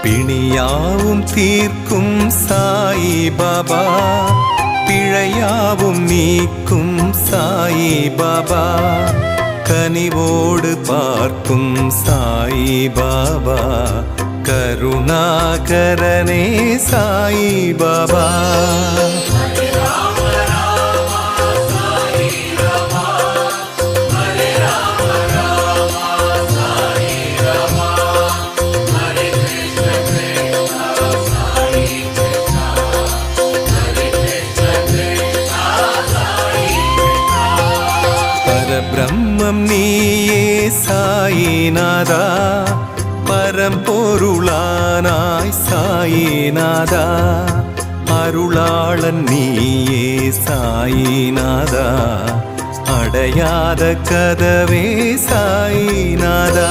பிணியாவும் தீர்க்கும் சாயி பாபா, பிழையாவும் நீக்கும் சாயி பாபா, கனிவோடு பார்க்கும் சாயி பாபா, கருணாகரனே சாயி பாபா. பரபிரம்மம் நீயே சாயிநாதா, பரம்பொருளானாய் சாயிநாதா, அருளாளன் நீயே சாயிநாதா, அடையாத கதவே சாயிநாதா.